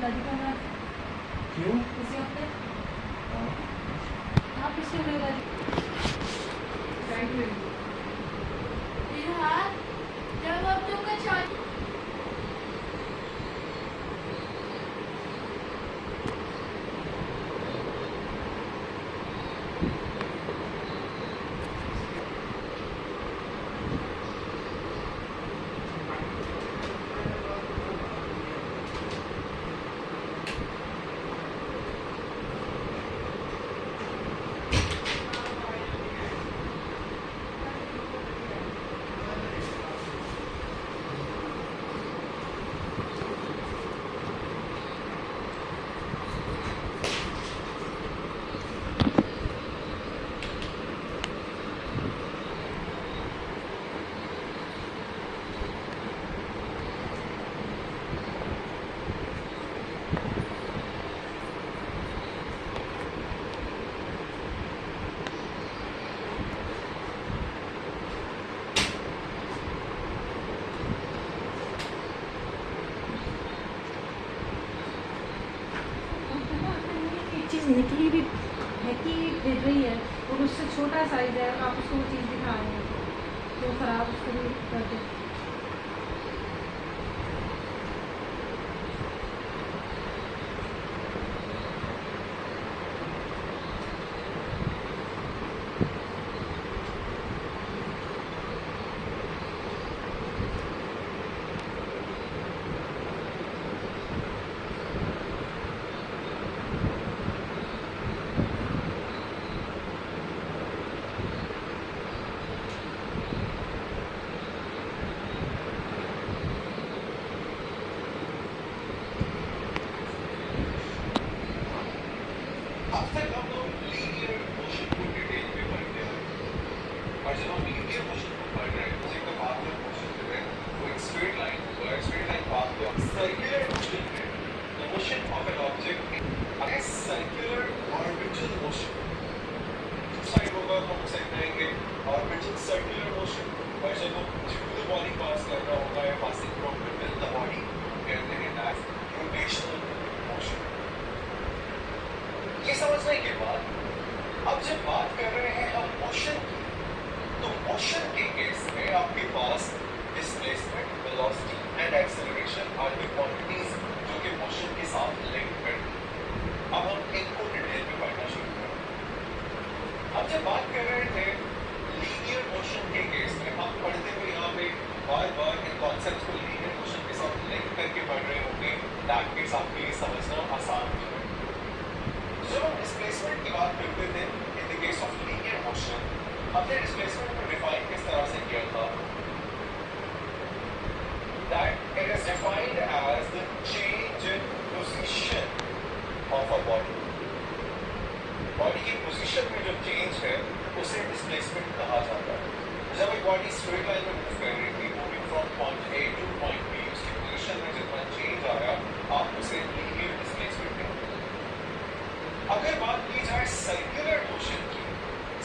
लड़का मैं क्यों? किसी हफ्ते हाँ। आप किससे मिलेगा राइट में जब अब तुमका शादी चीज़ निकली भी निकली भेज रही है और उससे छोटा साइज है, आप उसको वो चीज़ दिखा रहे हैं तो ख़राब उसको भी कर दो। अब तक हम लोग लीनियर मोशन को डिटेल में पढ़ गया है और जब हम लीनियर मोशन को पढ़ रहे हैं तो एक पाथ मोशन जो है वो एक स्ट्रेट लाइन होगा, स्ट्रेट लाइन पाथ पे सर्कुलर मोशन है the motion of an object a circular orbital motion side होगा तो हम साइड रहेंगे ऑर्बिटल सर्कुलर मोशन और जब वो थ्रू द बॉडी पास कर रहा होगा या passing from with the body कहते हैं दैट रोटेशनल मोशन। ये समझने के बाद अब जब बात कर रहे हैं हम मोशन की तो मोशन के केस में आपके पास displacement velocity and acceleration are the quantities जो कि मोशन के साथ लिंक करती हैं। अब हम इनको डिटेल में पढ़ना शुरू करें। अब जब बात कर रहे थे लीनियर मोशन के केस में हम पढ़ते हुए यहाँ पे बार बार इन कॉन्सेप्ट्स को लीनियर मोशन के साथ लिंक करके पढ़ रहे होंगे ताकि आपके लिए समझना आसान हो जाए। जब हम डिस्प्लेसमेंट की बात करते थे in the case of linear motion हमने डिस्प्लेसमेंट को डिफाइन किस तरह से किया था that it is defined as the change in position of a body. Body की पोजीशन में जो चेंज है उसे डिस्प्लेसमेंट कहा जाता है। जब एक बॉडी स्ट्रेट लाइन में मूव कर रही थी moving from point A to point B उसकी पोजीशन में जितना चेंज आया आप उसे लीनियर डिस्प्लेसमेंट कहते हैं। अगर बात की जाए सर्कुलर मोशन की,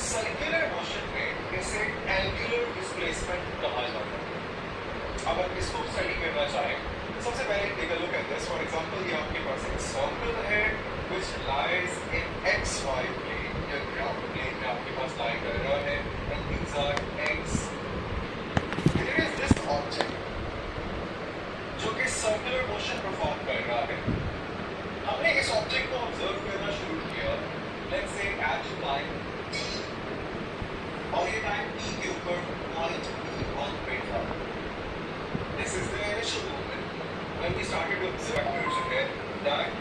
सर्कुलर मोशन में इसे एंगुलर डिस्प्लेसमेंट कहा जाता है। अब आप इसको स्टडी करना चाहें सबसे पहले take a look at this. For example ये आपके पास एक सर्कल है which lies in X Y plane या ग्राउंड प्लेन में आपके पास लाई कर रहा है and these are X. There is this object जो कि सर्कुलर मोशन परफॉर्म कर रहा है। हमने इस ऑब्जेक्ट को ऑब्जर्व करना शुरू किया let's say at time t और ये टाइम t के ऊपर पॉइंट p1 पे था। This is the initial moment when we started to observe जो है दैट